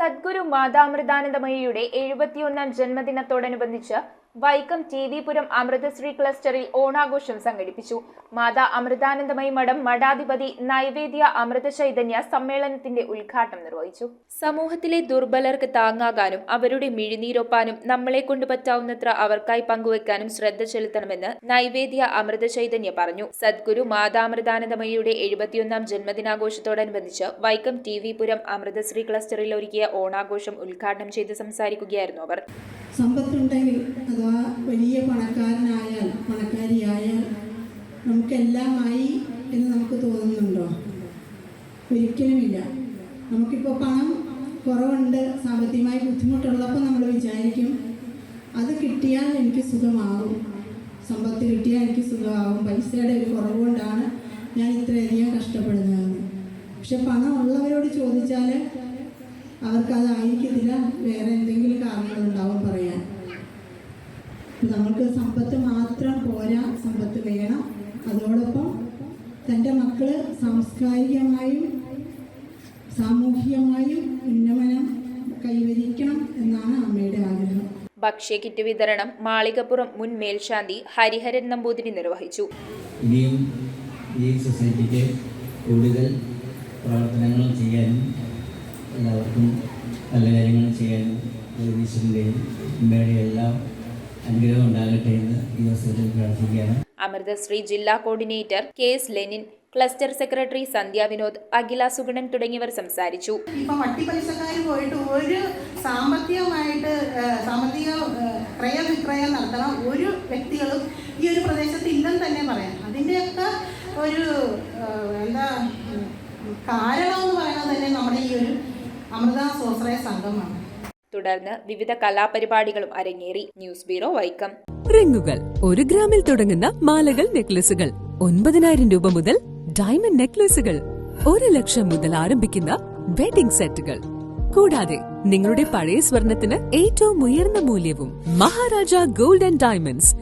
സദ്ഗുരു മാതാമൃതാനന്ദമയിയുടെ 71ാം ജന്മദിനത്തോടനുബന്ധിച്ച് വൈക്കം ടി.വി.പുരം അമൃതശ്രീ ക്ലസ്റ്ററിൽ ഓണാഘോഷം സംഘടിപ്പിച്ചു. മാതാ അമൃതാനന്ദമയി മഠം മഠാധിപതി നൈവേദ്യ അമൃത ചൈതന്യ സമ്മേളനത്തിന്റെ ഉദ്ഘാടനം നിർവഹിച്ചു. സമൂഹത്തിലെ ദുർബലർക്ക് താങ്ങാകാനും അവരുടെ മിഴിനീരൊപ്പാനും നമ്മളെ കൊണ്ട് പറ്റാവുന്നത്ര അവർക്കായി പങ്കുവെക്കാനും ശ്രദ്ധ ചെലുത്തണമെന്ന് നൈവേദ്യ അമൃത ചൈതന്യ പറഞ്ഞു. സദ്ഗുരു മാതാമൃതാനന്ദമയിയുടെ 71ാം ജന്മദിനാഘോഷത്തോടനുബന്ധിച്ച് വൈക്കം ടി.വി.പുരം അമൃതശ്രീ ക്ലസ്റ്ററിൽ ഒരുക്കിയ ഓണാഘോഷം ഉദ്ഘാടനം ചെയ്ത് സംസാരിക്കുകയായിരുന്നു അവർ. സമ്പത്തുണ്ടെങ്കിൽ അഥവാ വലിയ പണക്കാരിയായാൽ നമുക്കെല്ലാമായി എന്ന് നമുക്ക് തോന്നുന്നുണ്ടോ? ഒരിക്കലുമില്ല. നമുക്കിപ്പോൾ പണം കുറവുണ്ട്, സാമ്പത്തികമായി ബുദ്ധിമുട്ടുള്ളപ്പോൾ നമ്മൾ വിചാരിക്കും അത് കിട്ടിയാൽ എനിക്ക് സുഖമാകും, സമ്പത്ത് കിട്ടിയാൽ എനിക്ക് സുഖമാകും, പൈസയുടെ ഒരു കുറവുകൊണ്ടാണ് ഞാൻ ഇത്രയധികം കഷ്ടപ്പെടുന്നതെന്ന്. പക്ഷെ പണം ഉള്ളവരോട് ചോദിച്ചാൽ അവർക്കതായിരിക്കത്തില്ല, വേറെ എന്തെങ്കിലും കാരണങ്ങളുണ്ടാവും പറയാൻ. നമുക്ക് സമ്പത്ത് മാത്രം പോരാ, സമ്പത്ത് വേണം. അതോടൊപ്പം തൻ്റെ മക്കൾ സാംസ്കാരികമായും സാമൂഹികമായും ഉന്നമനം കൈവരിക്കണം എന്നാണ് അമ്മയുടെ ആഗ്രഹം. ഭക്ഷ്യക്കിറ്റ് വിതരണം മാളികപ്പുറം മുൻ മേൽശാന്തി ഹരിഹരൻ നമ്പൂതിരി നിർവഹിച്ചു. ഇനിയും ഈ സൊസൈറ്റിക്ക് കൂടുതൽ പ്രവർത്തനങ്ങൾ ചെയ്യാനും എല്ലാവർക്കും നല്ല കാര്യങ്ങൾ ചെയ്യാനും ഈശ്വരൻ്റെയും അമ്മയുടെയും എല്ലാം അനുഗ്രഹം ഉണ്ടാകട്ടെ എന്ന് ഈ ദിവസത്തിൽ പ്രാർത്ഥിക്കുകയാണ്. അമൃതശ്രീ ജില്ലാ coordinator KS. Lenin, cluster secretary Sandhya Vinod, Akhila Sugunan തുടങ്ങിയവർ സംസാരിച്ചു. ഇപ്പം വട്ടിപ്പലിശക്കാർ പോയിട്ട് ഒരു സാമ്പത്തിക ക്രയവിക്രയം നടത്തണം ഒരു വ്യക്തികളും ഈ ഒരു പ്രദേശത്ത് ഇല്ലെന്ന് തന്നെ പറയാം. അതിൻ്റെയൊക്കെ ഒരു കാരണം എന്ന് പറയുന്നത് തന്നെ നമ്മുടെ ഈ ഒരു അമൃത സ്വാശ്രയ സംഘമാണ്. തുടർന്ന് വിവിധ കലാപരിപാടികളും അരങ്ങേറി. News bureau, Vaikom. റിങ്ങുകൾ 1 ഗ്രാമിൽ തുടങ്ങുന്ന മാലകൾ, നെക്ലസുകൾ 9,000 രൂപ മുതൽ ഡയമണ്ട് നെക്ലസുകൾ 1 ലക്ഷം മുതൽ ആരംഭിക്കുന്ന വെഡിംഗ് സെറ്റുകൾ. കൂടാതെ നിങ്ങളുടെ പഴയ സ്വർണത്തിന് ഏറ്റവും ഉയർന്ന മൂല്യവും മഹാരാജ ഗോൾഡ് ആൻഡ് ഡയമണ്ട്സ്